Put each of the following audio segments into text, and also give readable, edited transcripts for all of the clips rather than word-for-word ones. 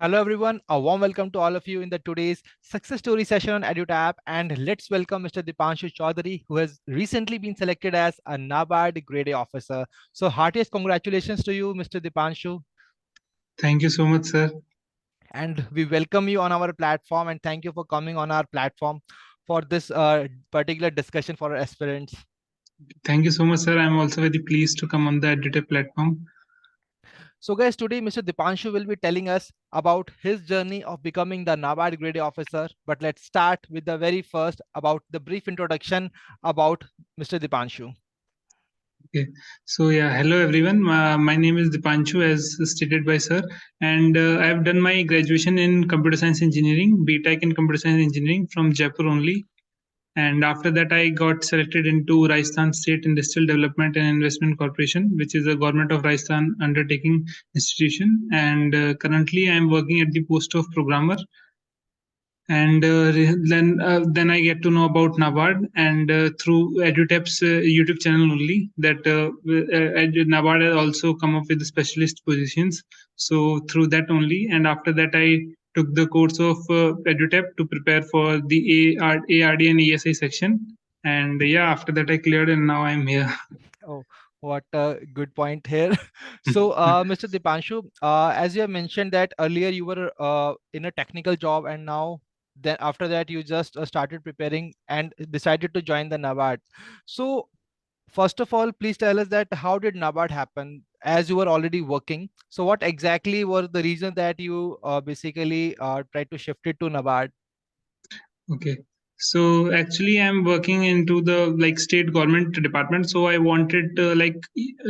Hello everyone, a warm welcome to all of you in the today's success story session on EduTap, and let's welcome Mr. Deepanshu Choudhary, who has recently been selected as a NABARD Grade A Officer. So heartiest congratulations to you, Mr. Deepanshu, Thank you so much, sir. and we welcome you on our platform and thank you for coming on our platform for this particular discussion for our aspirants. Thank you so much, sir. I'm also very pleased to come on the EduTap platform. So, guys, today Mr. Dipanshu will be telling us about his journey of becoming the NABARD Grade A Officer. But let's start with the very first about the brief introduction about Mr. Dipanshu. Okay. So yeah, hello everyone. My name is Deepanshu, as stated by sir, and I have done my graduation in computer science engineering, BTech in computer science engineering from Jaipur only. And after that, I got selected into Rajasthan State Industrial Development and Investment Corporation, which is a government of Rajasthan undertaking institution. And currently, I am working at the post of programmer, and then I get to know about NABARD, and through EduTap's YouTube channel only, that NABARD has also come up with the specialist positions. So through that only, and after that I took the course of EduTap to prepare for the ARD and ESI section, and yeah, after that I cleared, and now I'm here. Oh, what a good point here. So, Mr. Dipanshu, as you have mentioned that earlier you were in a technical job, and now then after that you just started preparing and decided to join the NABARD. So, first of all, please tell us that how did NABARD happen as you were already working? So what exactly were the reason that you basically tried to shift it to NABARD? Okay. So actually, I'm working into the like state government department. So I wanted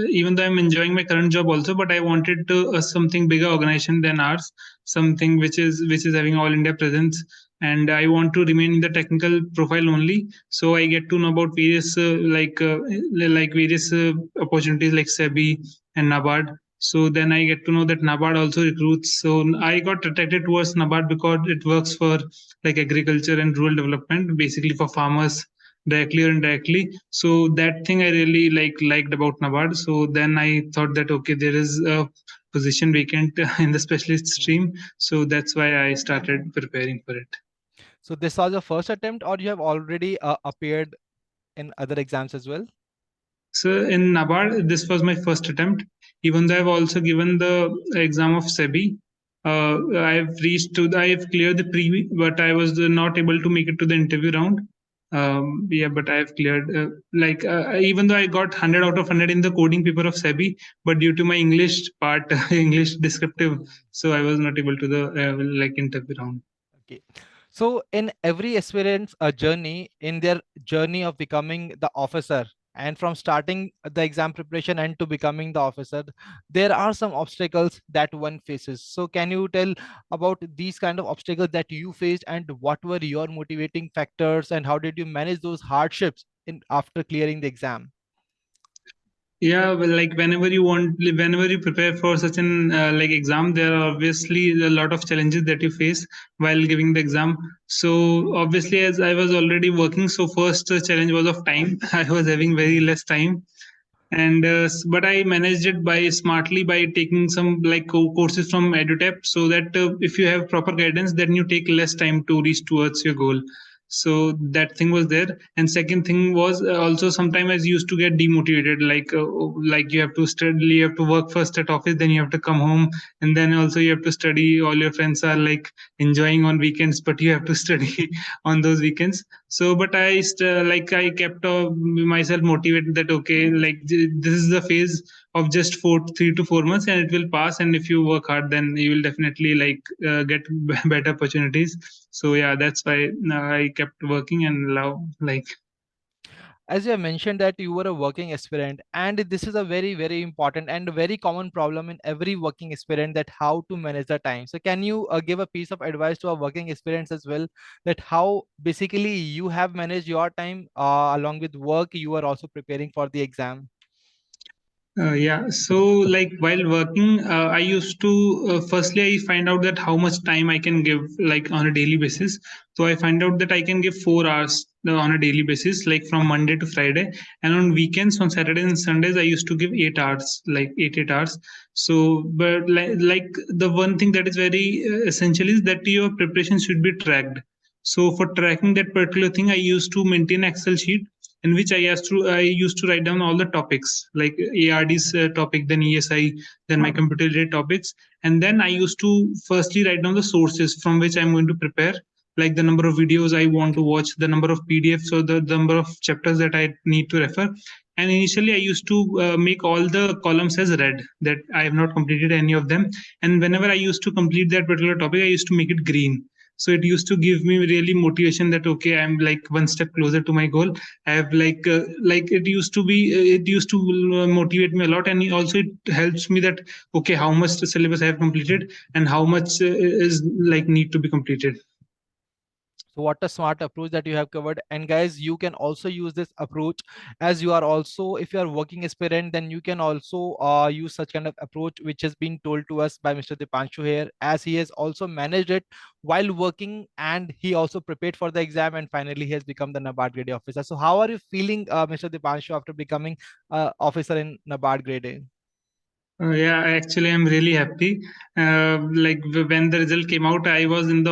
even though I'm enjoying my current job also, but I wanted something bigger organization than ours, something which is having all India presence, and I want to remain in the technical profile only. So I get to know about various various opportunities like SEBI and NABARD. So then I get to know that NABARD also recruits. So I got attracted towards NABARD because it works for like agriculture and rural development, basically for farmers directly or indirectly. So that thing I really liked about NABARD. So then I thought that okay, there is a position vacant in the specialist Mhm. stream. So that's why I started preparing for it. So this was your first attempt, or you have already appeared in other exams as well? So in NABARD, this was my first attempt. Even though I've also given the exam of SEBI, I've cleared the pre, but I was not able to make it to the interview round. Yeah, but I've cleared. Even though I got 100 out of 100 in the coding paper of SEBI, but due to my English part, English descriptive, Mhm. so I was not able to the interview round. Okay. So in every aspirant's journey, in their journey of becoming the officer, and from starting the exam preparation and to becoming the officer, there are some obstacles that one faces. So can you tell about these kind of obstacles that you faced, and what were your motivating factors, and how did you manage those hardships in after clearing the exam? Yeah, well, like whenever you prepare for such an exam, there are obviously a lot of challenges that you face while giving the exam. So obviously, as I was already working, so first challenge was of time. I was having very Mhm. less time, and but I managed it by smartly by taking some courses from EduTap, so that if you have proper guidance, then you take less time to reach towards your goal. So that thing was there, and second thing was also sometimes I used to get demotivated, like you have to study, you have to work first at office, then you have to come home, and then also you have to study. All your friends are like enjoying on weekends, but you have to study on those weekends. So but I kept myself motivated that okay, this is the phase of just 3 to 4 months, and it will pass, and if you work hard, then you will definitely get better opportunities. So yeah, that's why I kept working and now As you have mentioned that you were a working aspirant, and this is a very very important and very common problem in every working aspirant, that how to manage the time. So can you give a piece of advice to our working aspirants as well, that how basically you have managed your time along with work you are also preparing for the exam? Yeah, so like while working, I used to firstly I find out that how much time I can give like on a daily basis. So I find out that I can give 4 hours on a daily basis, like from Monday to Friday. And on weekends, on Saturdays and Sundays, I used to give 8 hours, like 8 hours. So, but like the one thing that is very essential is that your preparation should be tracked. So for tracking that particular thing, I used to maintain Excel sheet in which I used to write down all the topics like ARD's topic, then ESI, then my computer related topics, and then I used to firstly write down the sources from which I'm going to prepare, like the number of videos I want to watch, the number of PDFs or the number of chapters that I need to refer. And initially, I used to make all the columns as red, that I have not completed any of them. And whenever I used to complete that particular topic, I used to make it green. So it used to give me really motivation that okay, I'm like one step closer to my goal. I have like it used to motivate me a lot, and also it helps me that okay, how much syllabus I have completed and how much is like need to be completed. So what a smart approach that you have covered. And guys, you can also use this approach as you are also, if you are working aspirant, then you can also use such kind of approach, which has been told to us by Mr. Deepanshu here, as he has also managed it while working, and he also prepared for the exam, and finally he has become the NABARD grade A officer. So how are you feeling, Mr. Deepanshu, after becoming officer in NABARD grade A? Yeah, actually, I'm really happy. Like when the result came out, I was in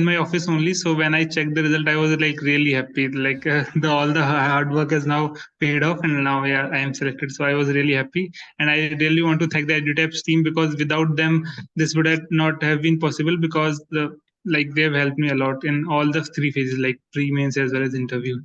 my office only. So when I checked the result, I was like really happy. Like the all the hard work has now paid off, and now yeah, I am selected. So I was really happy, and I really want to thank the EduTap's team, because without them, this would have not have been possible, because they have helped me a lot in all the three phases, like pre, mains, as well as interview.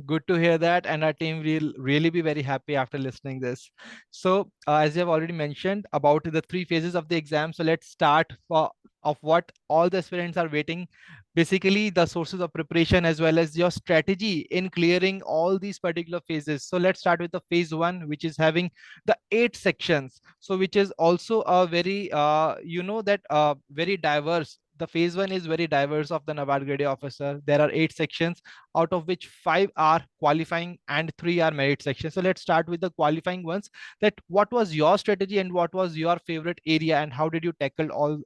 Good to hear that, and our team will really be very happy after listening this. So, as you have already mentioned about the three phases of the exam, so let's start for of what all the aspirants are waiting. Basically, the sources of preparation as well as your strategy in clearing all these particular phases. So let's start with the phase one, which is having the 8 sections. So which is also a very very diverse. The phase one is very diverse of the NABARD grade A officer. There are 8 sections, out of which 5 are qualifying and 3 are merit sections. So let's start with the qualifying ones. That what was your strategy and what was your favorite area, and how did you tackle all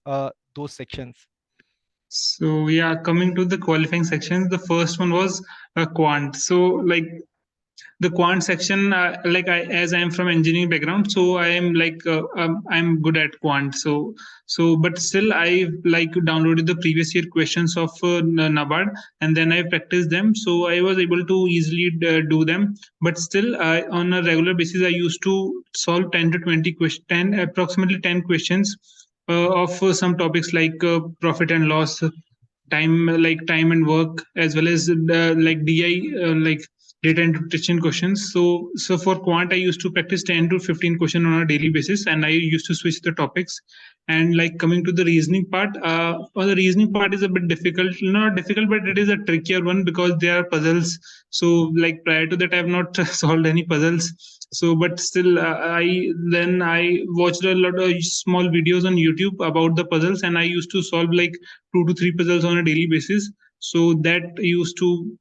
those sections? So yeah, coming to the qualifying sections, the first one was quant. So like the quant section, as I am from engineering background, so I am I'm good at quant. So but still I like downloaded the previous year questions of NABARD, and then I practiced them, so I was able to easily do them. But still, on a regular basis, I used to solve 10 to 20 questions, 10 approximately 10 questions of some topics like profit and loss, time and work, as well as like DI, data interpretation questions. So for quant, I used to practice 10 to 15 questions on a daily basis, and I used to switch the topics. And like coming to the reasoning part, the reasoning part is a bit difficult, not difficult, but it is a trickier one because there are puzzles. So like prior to that, I have not solved any puzzles. So but still, I watched a lot of small videos on YouTube about the puzzles, and I used to solve like 2 to 3 puzzles on a daily basis. So that used to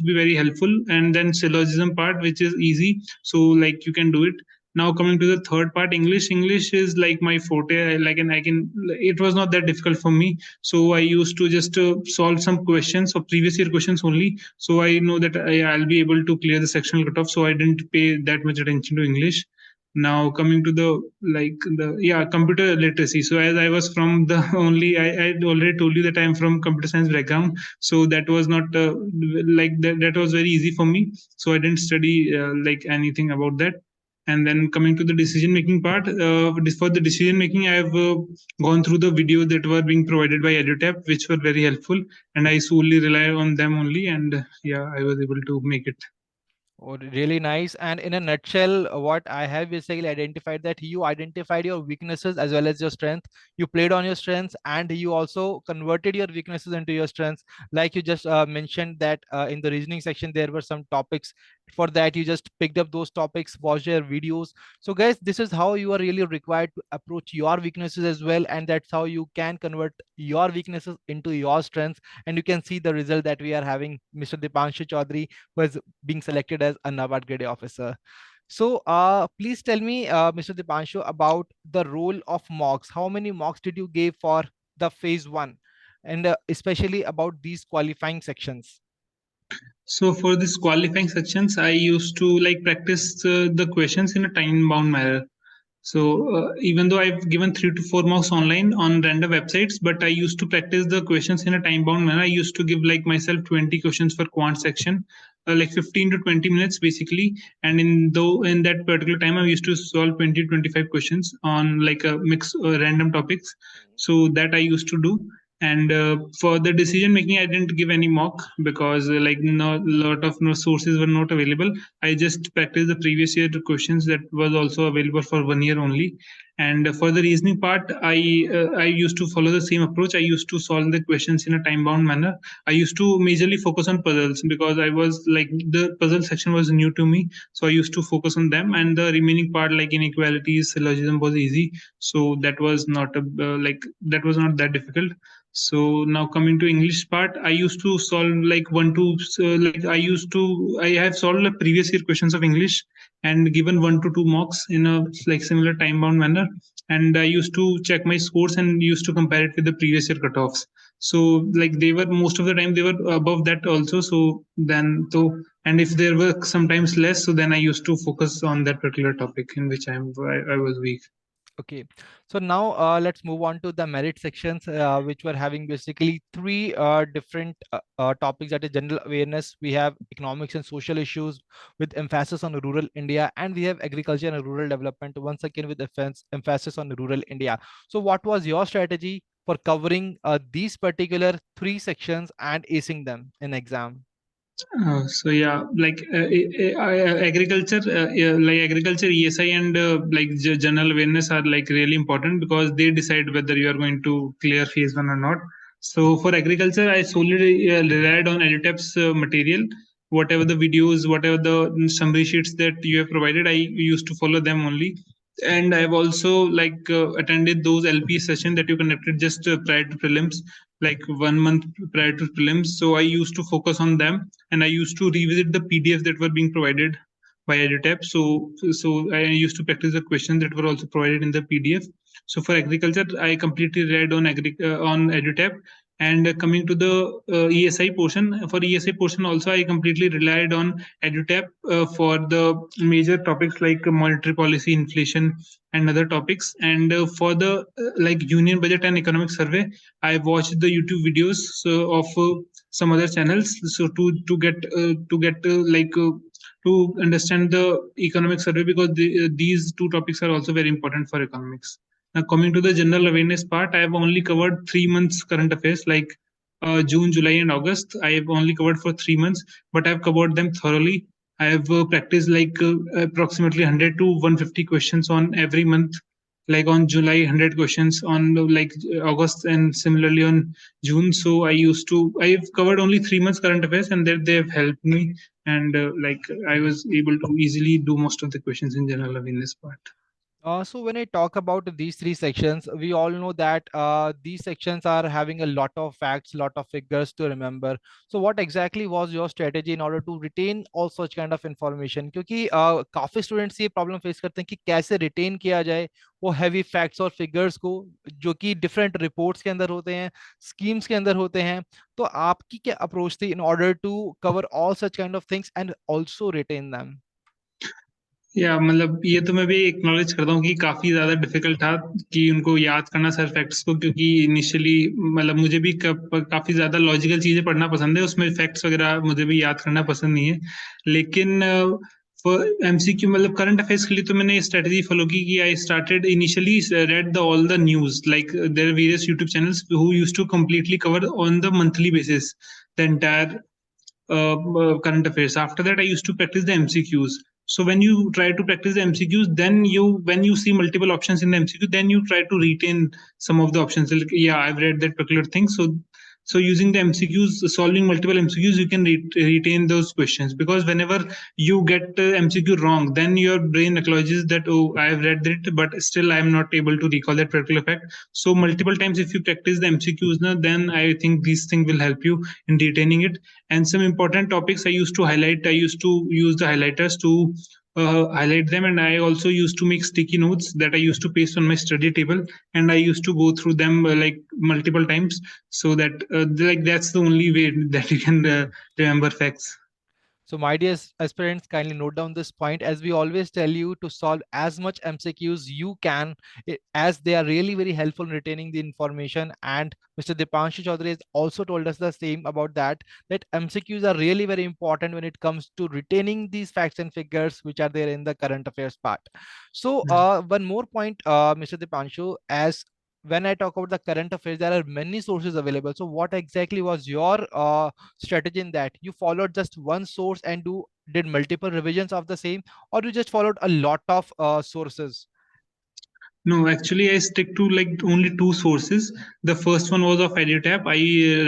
be very helpful. And then syllogism part, which is easy, so like you can do it. Now coming to the third part, English is like my forte. And I can, it was not that difficult for me, so I used to just solve some questions or previous year questions only, so I know that I'll be able to clear the sectional cutoff, so I didn't pay that much attention to English. Now coming to the computer literacy. So as I was from the I already told you that I'm from computer science background, so that was not that was very easy for me, so I didn't study like anything about that. And then coming to the decision making part, for the decision making, I have gone through the videos that were being provided by EduTap, which were very helpful, and I solely rely on them only, and yeah, I was able to make it. Oh, really nice. And in a nutshell, what I have basically identified, that you identified your weaknesses as well as your strength. You played on your strengths and you also converted your weaknesses into your strengths. Like you just mentioned that in the reasoning section, there were some topics. For that, you just picked up those topics, watched your videos. So, guys, this is how you are really required to approach your weaknesses as well. And that's how you can convert your weaknesses into your strengths. And you can see the result that we are having. Mr. Deepanshu Choudhary was being selected as a NABARD grade A officer. So, please tell me, Mr. Dipanshu, about the role of mocks. How many mocks did you give for the phase one, and especially about these qualifying sections? So for this qualifying sections, I used to like practice the questions in a time bound manner. So even though I've given 3 to 4 marks online on random websites, but I used to practice the questions in a time bound manner. I used to give like myself 20 questions for quant section, like 15 to 20 minutes basically. And in that particular time, I used to solve 20 to 25 questions on like a mix random topics. So that I used to do. And for the decision making, I didn't give any mock because like no lot of no sources were not available. I just practiced the previous year questions that was also available for 1 year only. And for the reasoning part, I used to follow the same approach. I used to solve the questions in a time bound manner. I used to majorly focus on puzzles because I was like the puzzle section was new to me, so I used to focus on them. And the remaining part like inequalities, syllogism was easy, so that was not a like that was not that difficult. So now coming to English part, I used to solve like one to like I have solved the previous year questions of English and given 1 to 2 marks in a like similar time bound manner. And I used to check my scores and used to compare it with the previous year cutoffs. So like they were most of the time they were above that also. So then so and if there were sometimes less, so then I used to focus on that particular topic in which I was weak. Okay, so now let's move on to the merit sections, which were having basically three different topics. That is general awareness. We have economics and social issues with emphasis on rural India, and we have agriculture and rural development once again with emphasis on rural India. So, what was your strategy for covering these particular three sections and acing them in exam? So yeah, like agriculture, like agriculture, ESI, and like general awareness are like really important because they decide whether you are going to clear phase one or not. So for agriculture, I solely relied on EduTap's material. Whatever the videos, whatever the summary sheets that you have provided, I used to follow them only. And I've also like attended those LP sessions that you conducted just prior to prelims, like 1 month prior to prelims. So I used to focus on them and I used to revisit the PDFs that were being provided by EduTap. So I used to practice the questions that were also provided in the PDF. So for agriculture, I completely read on EduTap. And coming to the ESI portion, for ESI portion also, I completely relied on EduTap for the major topics like monetary policy, inflation, and other topics. And for the like union budget and economic survey, I watched the YouTube videos of some other channels, so to understand the economic survey because these two topics are also very important for economics. Now coming to the general awareness part, I have only covered 3 months current affairs like June, July, and August. I have only covered for 3 months, but I've covered them thoroughly. I have practiced like approximately 100 to 150 questions on every month, like on July 100 questions, on like August, and similarly on June. So I've covered only 3 months current affairs, and that they have helped me. And like I was able to easily do most of the questions in general awareness part. So when I talk about these three sections, we all know that these sections are having a lot of facts, lot of figures to remember. So what exactly was your strategy in order to retain all such kind of information? क्योंकि काफी students ये problem face करते हैं कि कैसे retain किया जाए वो हैवी फैक्ट्स और फिगर्स को, जो कि डिफरेंट रिपोर्ट्स के अंदर होते हैं, स्कीम्स के अंदर होते हैं. तो आपकी क्या अप्रोच थी in order to cover all such kind of things and also retain them? या मतलब ये तो मैं भी एक्नॉलेज करता हूँ कि काफी ज्यादा डिफिकल्ट था कि उनको याद करना सर फैक्ट्स को, क्योंकि इनिशियली मतलब मुझे भी काफी ज्यादा लॉजिकल चीजें पढ़ना पसंद है, उसमें फैक्ट्स वगैरह मुझे भी याद करना पसंद नहीं है. लेकिन एमसीक्यू मतलब करंट अफेयर्स के लिए तो मैंने स्ट्रेटजी फॉलो की कि I started initially read the all the news, like there are various YouTube channels who used to completely cover on the monthly basis the entire current affairs. After that, I used to practice the MCQs. So when you try to practice the MCQs, then when you see multiple options in the MCQ, then you try to retain some of the options. Like, yeah, I've read that particular thing. So using the MCQs, solving multiple MCQs, you can retain those questions, because whenever you get MCQ wrong, then your brain acknowledges that, oh, I have read it, but still I am not able to recall that particular fact. So multiple times, if you practice the MCQs, then I think these things will help you in retaining it. And some important topics I used to highlight. I used to use the highlighters to highlight them, and I also used to make sticky notes that I used to paste on my study table, and I used to go through them like multiple times, so that like that's the only way that you can remember facts. So, my dear aspirants, kindly note down this point, as we always tell you to solve as much MCQs you can, as they are really very helpful in retaining the information. And Mr. Deepanshu Choudhary has also told us the same about that, that MCQs are really very important when it comes to retaining these facts and figures which are there in the current affairs part. So, one more point, Mr. Deepanshu, as when I talk about the current affairs, there are many sources available. So, what exactly was your strategy in that? You followed just one source and do did multiple revisions of the same, or you just followed a lot of sources? No, actually, I stick to like only two sources. The first one was of EduTap. I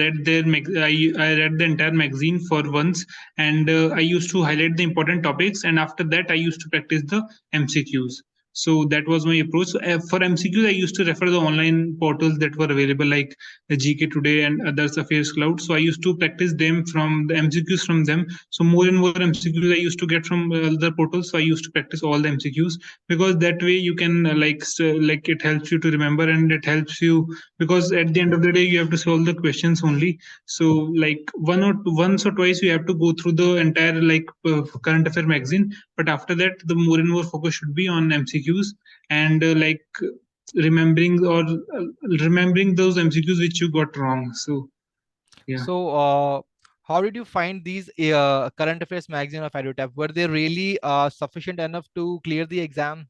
read the entire magazine for once, and I used to highlight the important topics. And after that, I used to practice the MCQs. So that was my approach. So, for MCQs, I used to refer the online portals that were available, like the GK Today and others Affairs Cloud. So I used to practice them from the MCQs from them. So more and more MCQs I used to get from other portals. So I used to practice all the MCQs, because that way you can like it helps you to remember, and it helps you, because at the end of the day you have to solve the questions only. So like once or twice you have to go through the entire like current affair magazine, but after that the more and more focus should be on MCQs, and like remembering or remembering those MCQs which you got wrong. So yeah. So, how did you find these current affairs magazine of EduTap? Were they really sufficient enough to clear the exam?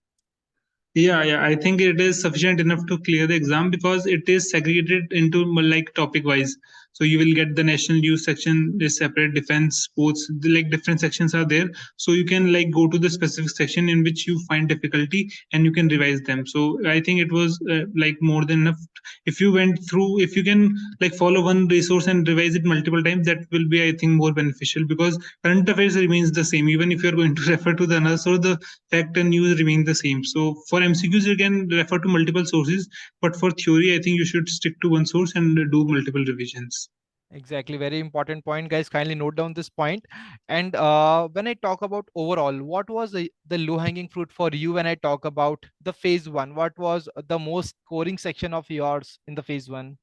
Yeah, I think it is sufficient enough to clear the exam, because it is segregated into like topic wise. So you will get the national news section is separate, defense, sports, like different sections are there. So you can like go to the specific section in which you find difficulty, and you can revise them. So I think it was like more than enough. If you went through, if you can like follow one resource and revise it multiple times, that will be, I think, more beneficial, because current affairs remains the same. Even if you're going to refer to the another source, the fact and news remain the same. So for MCQs, you can refer to multiple sources, but for theory, I think you should stick to one source and do multiple revisions. Exactly, very important point, guys. Kindly note down this point. And when I talk about overall, what was the low-hanging fruit for you when I talk about the phase one? What was the most scoring section of yours in the phase one?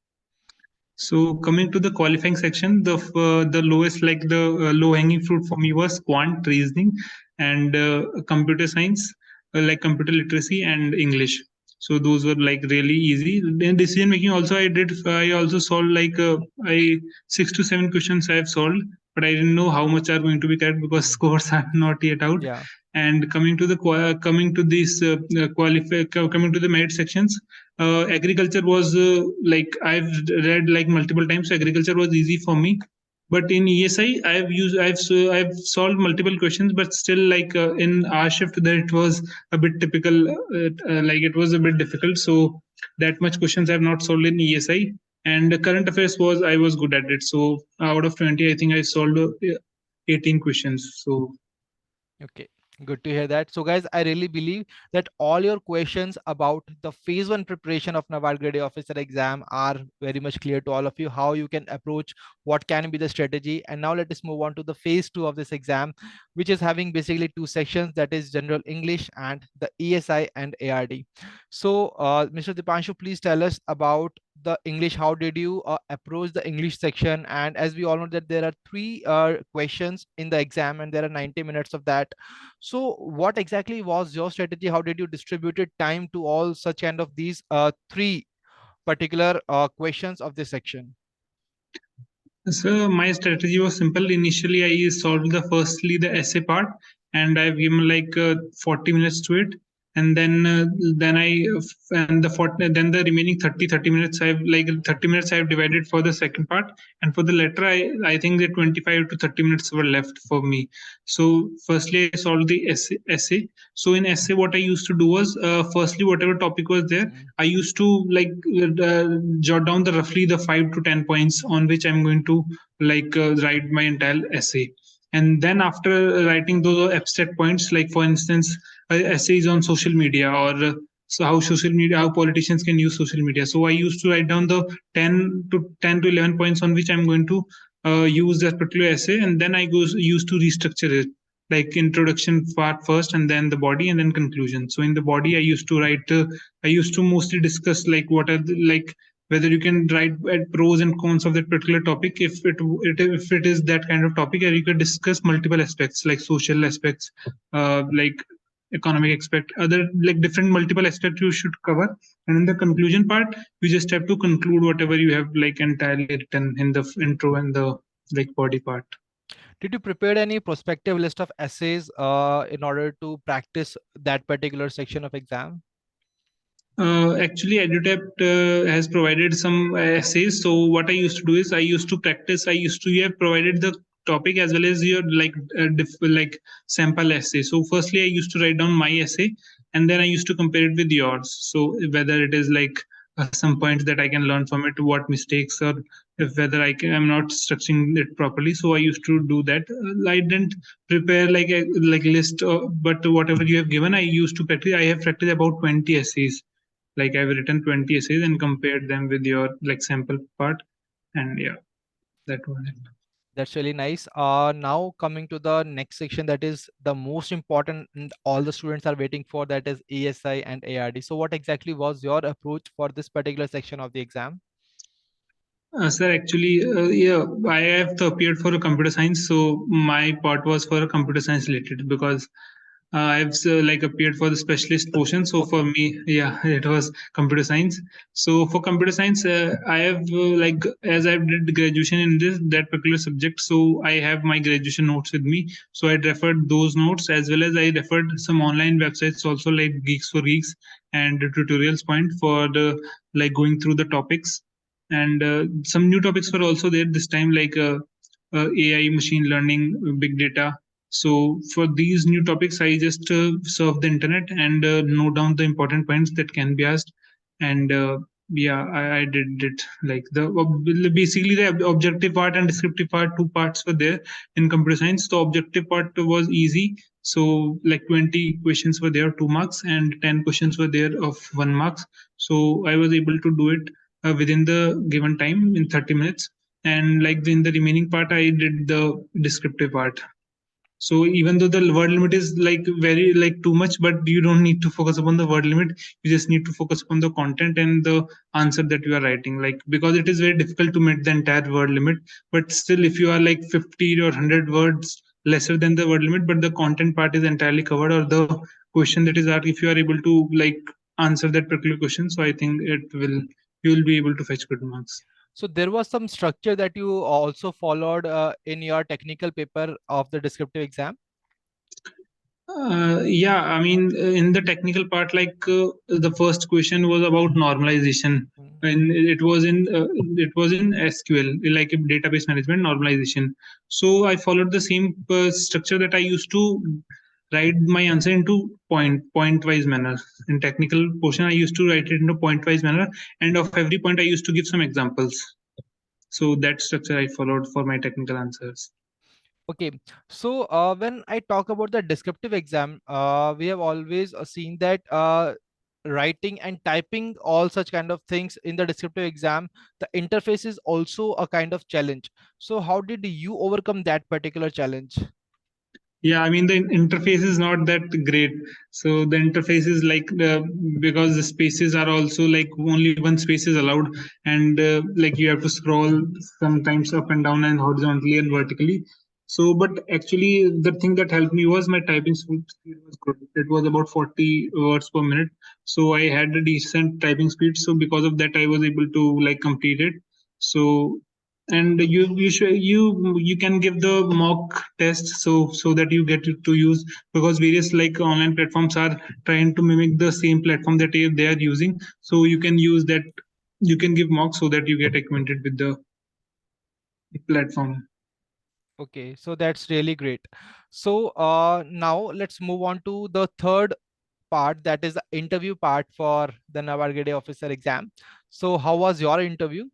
So coming to the qualifying section, the lowest, like the low hanging fruit for me was quant reasoning and computer science, like computer literacy and English. So those were like really easy. Then decision making also I also solved like I 6 to 7 questions I have solved, but I didn't know how much are going to be correct because scores are not yet out. Yeah. And coming to this coming to the merit sections, agriculture was like I've read like multiple times. So agriculture was easy for me, but in ESI I've solved multiple questions, but still like in our shift there it was a bit typical, like it was a bit difficult. So that much questions I've not solved in ESI. And current affairs was I was good at it. So out of 20, I think I solved 18 questions. So Okay, good to hear that. So, guys, I really believe that all your questions about the phase one preparation of NABARD Grade A Officer exam are very much clear to all of you, how you can approach, what can be the strategy. And now let us move on to the phase two of this exam, which is having basically two sections, that is General English and the ESI and ARD. So, Mr. Dipanshu, please tell us about the English. How did you approach the English section? And as we all know that there are three questions in the exam and there are 90 minutes of that. So what exactly was your strategy? How did you distribute time to all such kind of these three particular questions of this section? So my strategy was simple. Initially, I solved the essay part, and I've given like 40 minutes to it, and then I and the 40, then the remaining 30 minutes I've like 30 minutes I've divided for the second part, and for the letter I think the 25 to 30 minutes were left for me. So firstly, I solved the essay. So in essay, what I used to do was firstly whatever topic was there, Mhm. I used to like jot down the roughly the 5 to 10 points on which I'm going to like write my entire essay. And then after writing those abstract points, like for instance, essays on social media, or so how social media, how politicians can use social media. So I used to write down the 10 to 11 points on which I'm going to use that particular essay, and then I used to restructure it. like introduction part first, and then the body, and then conclusion. So in the body, I used to mostly discuss like what are the, like whether you can write at pros and cons of that particular topic, if it is that kind of topic, or you could discuss multiple aspects like social aspects, like economic aspect, other like different multiple aspects you should cover. And in the conclusion part, you just have to conclude whatever you have like entirely written in the intro and the like body part. Did you prepare any prospective list of essays in order to practice that particular section of exam? Actually, EduTap has provided some essays. So what I used to do is I used to practice. I used to you have provided the topic as well as your like sample essay. So firstly, I used to write down my essay, and then I used to compare it with yours. So whether it is like some points that I can learn from it, what mistakes, or if whether I'm not structuring it properly. So I used to do that. I didn't prepare like a like list, but whatever you have given, I used to practice. I have practiced about 20 essays, like I've written 20 essays and compared them with your like sample part, and yeah, that was it. That's really nice. Now coming to the next section, that is the most important and all the students are waiting for, that is ESI and ARD. So what exactly was your approach for this particular section of the exam? Sir, actually, yeah, I have appeared for a computer science, so my part was for a computer science related, because I've like appeared for the specialist portion. So for Okay. me, yeah, it was computer science. So for computer science, I have like as I did graduation in this that particular subject, so I have my graduation notes with me. So I referred those notes, as well as I referred some online websites also, like Geeks for Geeks and the tutorials point for the like going through the topics. And some new topics were also there this time, like AI, machine learning, big data. So for these new topics, I just surf the internet and note down the important points that can be asked. And yeah, I did it. Like basically the objective part and descriptive part, two parts were there in computer science. The objective part was easy. So like 20 questions were there, 2 marks, and 10 questions were there of 1 marks. So I was able to do it within the given time in 30 minutes. And like in the remaining part, I did the descriptive part. So even though the word limit is like very like too much, but you don't need to focus upon the word limit. You just need to focus upon the content and the answer that you are writing. Like because it is very difficult to meet the entire word limit. But still, if you are like 50 or 100 words lesser than the word limit, but the content part is entirely covered, or the question that is asked, if you are able to like answer that particular question, so I think it will you will be able to fetch good marks. So there was some structure that you also followed in your technical paper of the descriptive exam. Yeah, I mean, in the technical part, like the first question was about normalization, Mm. and it was in SQL, like a database management normalization. So I followed the same structure that I used to write my answer into point wise manner. In technical portion, I used to write it into point wise manner, and of every point, I used to give some examples. So that structure I followed for my technical answers. Okay, so when I talk about the descriptive exam, we have always seen that writing and typing all such kind of things in the descriptive exam, the interface is also a kind of challenge. So how did you overcome that particular challenge? Yeah, I mean the interface is not that great. So the interface is like because the spaces are also like only one space is allowed, and like you have to scroll sometimes up and down and horizontally and vertically. So, but actually, the thing that helped me was my typing speed was good. It was about 40 words per minute. So I had a decent typing speed. So because of that, I was able to like complete it. So and you can give the mock test, so that you get it to use, because various like online platforms are trying to mimic the same platform that they are using, so you can use that, you can give mock so that you get acquainted with the platform. Okay, so that's really great. So now let's move on to the third part, that is the interview part for the NABARD Grade A Officer exam. So how was your interview?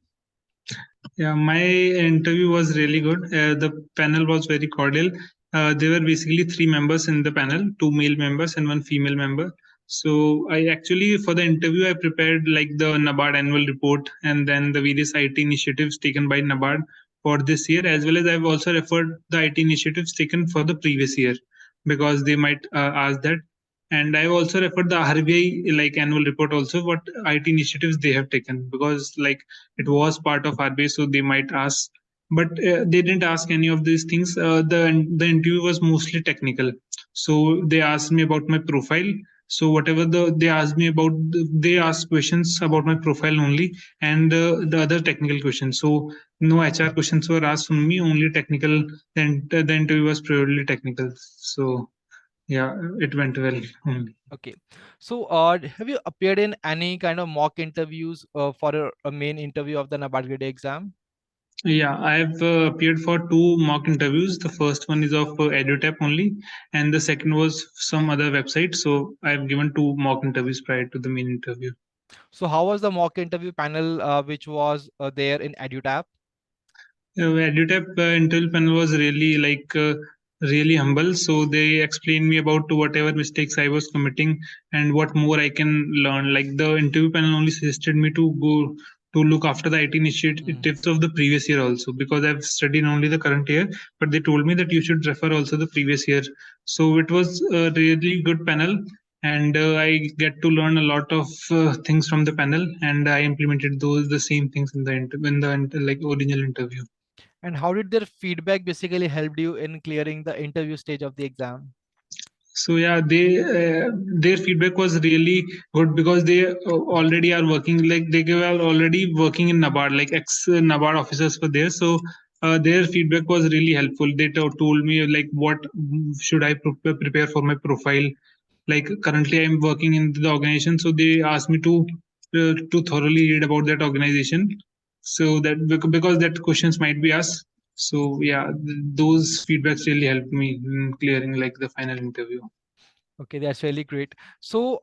Yeah, my interview was really good. The panel was very cordial. There were basically three members in the panel, two male members and one female member. So I actually, for the interview, I prepared like the NABARD annual report and then the various IT initiatives taken by NABARD for this year, as well as I've also referred the IT initiatives taken for the previous year. because they might ask that. And I've also referred the RBI like annual report also, what IT initiatives they have taken, because like it was part of RBI, so they might ask. But they didn't ask any of these things. The interview was mostly technical, so they asked me about my profile. So whatever they asked me about, they asked questions about my profile only, and the other technical questions. So no HR questions were asked from me, only technical. Then the interview was purely technical. So yeah, it went well only. Okay. So, have you appeared in any kind of mock interviews for a main interview of the NABARD Grade A exam? Yeah, I've appeared for two mock interviews. The first one is of EduTap only, and the second was some other website. So I've given two mock interviews prior to the main interview. So, how was the mock interview panel which was there in EduTap? EduTap interview panel was really humble. So they explained me about whatever mistakes I was committing and what more I can learn. Like the interview panel only suggested me to go to look after the IT Mm. initiatives of the previous year also, because I've studied only the current year. But they told me that you should refer also the previous year. So it was a really good panel, and I get to learn a lot of things from the panel, and I implemented those the same things in the like original interview. And how did their feedback basically helped you in clearing the interview stage of the exam? So yeah, their feedback was really good, because they already are working, like they were already working in NABARD, like ex NABARD officers were there. So their feedback was really helpful. They told me like what should I prepare for my profile. Like currently I'm working in the organization, so they asked me to thoroughly read about that organization, so that because that questions might be asked. So yeah, those feedbacks really helped me in clearing like the final interview. Okay, that's really great. So,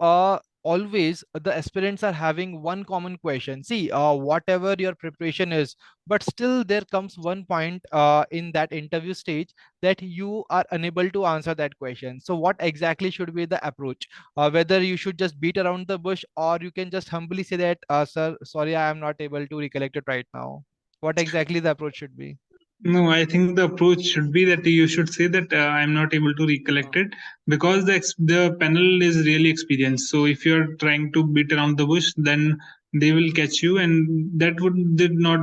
always the aspirants are having one common question. See, whatever your preparation is, but still there comes one point in that interview stage that you are unable to answer that question. So, what exactly should be the approach? Whether you should just beat around the bush, or you can just humbly say that, sir, sorry, I am not able to recollect it right now. What exactly the approach should be? No, I think the approach should be that you should say that I'm not able to recollect Uh, it, because the panel is really experienced. So if you're trying to beat around the bush, then they will catch you, and that would did not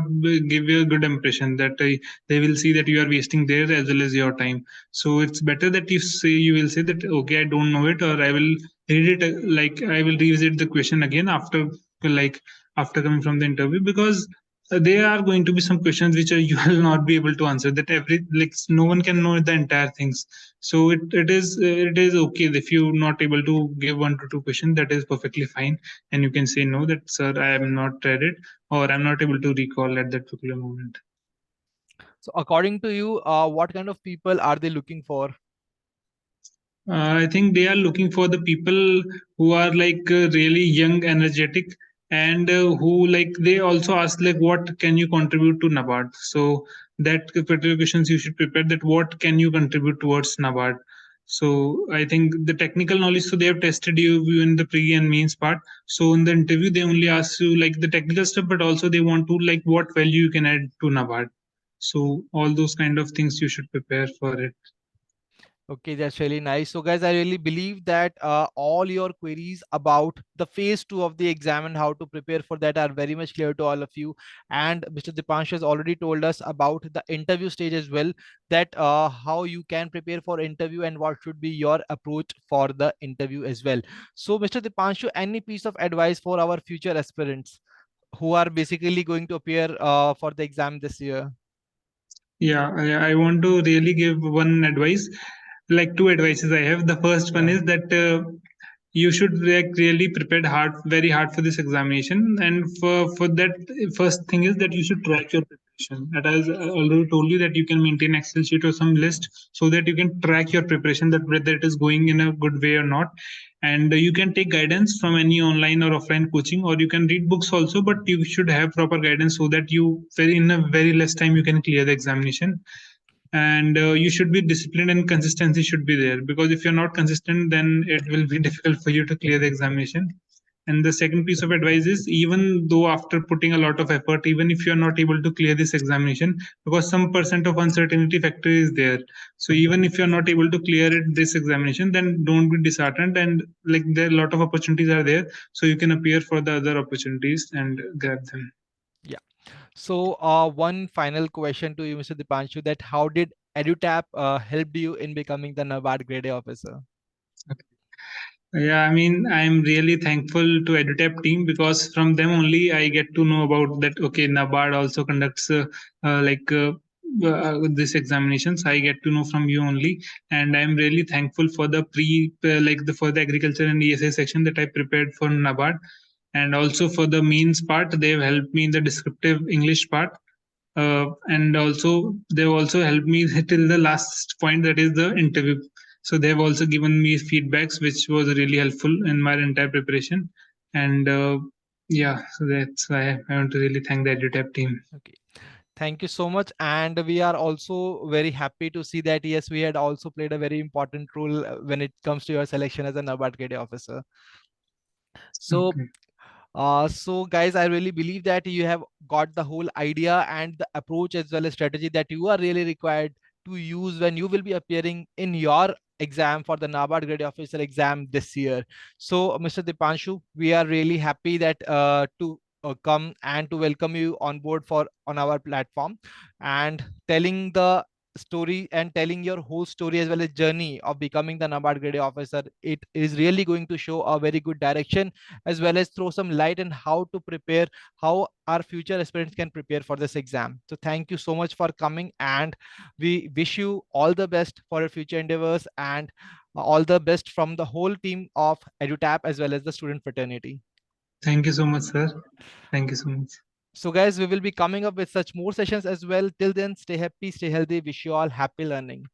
give you a good impression. That they will see that you are wasting their as well as your time. So it's better that you will say that okay, I don't know it, or I will read it, like I will revisit the question again after like after coming from the interview, because there are going to be some questions which you will not be able to answer, that every like no one can know the entire things. So it is okay if you're not able to give one to two questions, that is perfectly fine, and you can say no, that sir, I am not read it, or I'm not able to recall at that particular moment. so, according to you, what kind of people are they looking for? I think they are looking for the people who are like really young, energetic, and who like they also ask like what can you contribute to NABARD. So that particular questions you should prepare, that what can you contribute towards NABARD. So I think the technical knowledge. So they have tested you in the pre and mains part. So in the interview they only ask you like the technical stuff, but also they want to like what value you can add to NABARD. So all those kind of things you should prepare for it. Okay, that's really nice. So, guys, I really believe that all your queries about the phase two of the exam and how to prepare for that are very much clear to all of you. And Mr. Dipanshu has already told us about the interview stage as well, that how you can prepare for interview and what should be your approach for the interview as well. So, Mr. Dipanshu, any piece of advice for our future aspirants who are basically going to appear for the exam this year? Yeah, I want to really give one advice, like two advices I have. The first one Yeah. is that you should like really prepared hard, very hard for this examination, and for that, first thing is that you should track your preparation. That I already told you that you can maintain Excel sheet or some list, so that you can track your preparation, that whether it is going in a good way or not. And you can take guidance from any online or offline coaching, or you can read books also, but you should have proper guidance, so that you very in a very less time you can clear the examination. And you should be disciplined, and consistency should be there, because if you're not consistent, then it will be difficult for you to clear the examination. And the second piece of advice is, even though after putting a lot of effort, even if you're not able to clear this examination, because some percent of uncertainty factor is there. So even if you're not able to clear it, this examination, then don't be disheartened. And like, there a lot of opportunities are there. So you can appear for the other opportunities and grab them. Yeah. So one final question to you, Mr. Dipanshu, that how did EduTap helped you in becoming the NABARD Grade A officer? Yeah, I mean, I'm really thankful to EduTap team, because from them only I get to know about that. Okay, NABARD also conducts this examinations. I get to know from you only, and I'm really thankful for the for the agriculture and ESA section that I prepared for NABARD, and also for the means part. They've helped me in the descriptive English part, and also they've also helped me till the last point, that is the interview. So they've also given me feedbacks which was really helpful in my entire preparation. And yeah, so that's why I want to really thank the EduTap team. Okay. Thank you so much. And we are also very happy to see that, yes, we had also played a very important role when it comes to your selection as a NABARD Grade A officer. So Okay. so guys, I really believe that you have got the whole idea and the approach as well as strategy that you are really required to use when you will be appearing in your exam for the NABARD Grade Officer exam this year. So, Mr. Dipanshu, we are really happy that to come and to welcome you on board for on our platform and telling the story and telling your whole story as well as journey of becoming the NABARD Grade A officer. It is really going to show a very good direction as well as throw some light on how to prepare, how our future aspirants can prepare for this exam. So thank you so much for coming, and we wish you all the best for your future endeavors and all the best from the whole team of EduTap as well as the student fraternity. Thank you so much, sir. Thank you so much. So guys, we will be coming up with such more sessions as well. Till then, stay happy, stay healthy. Wish you all happy learning.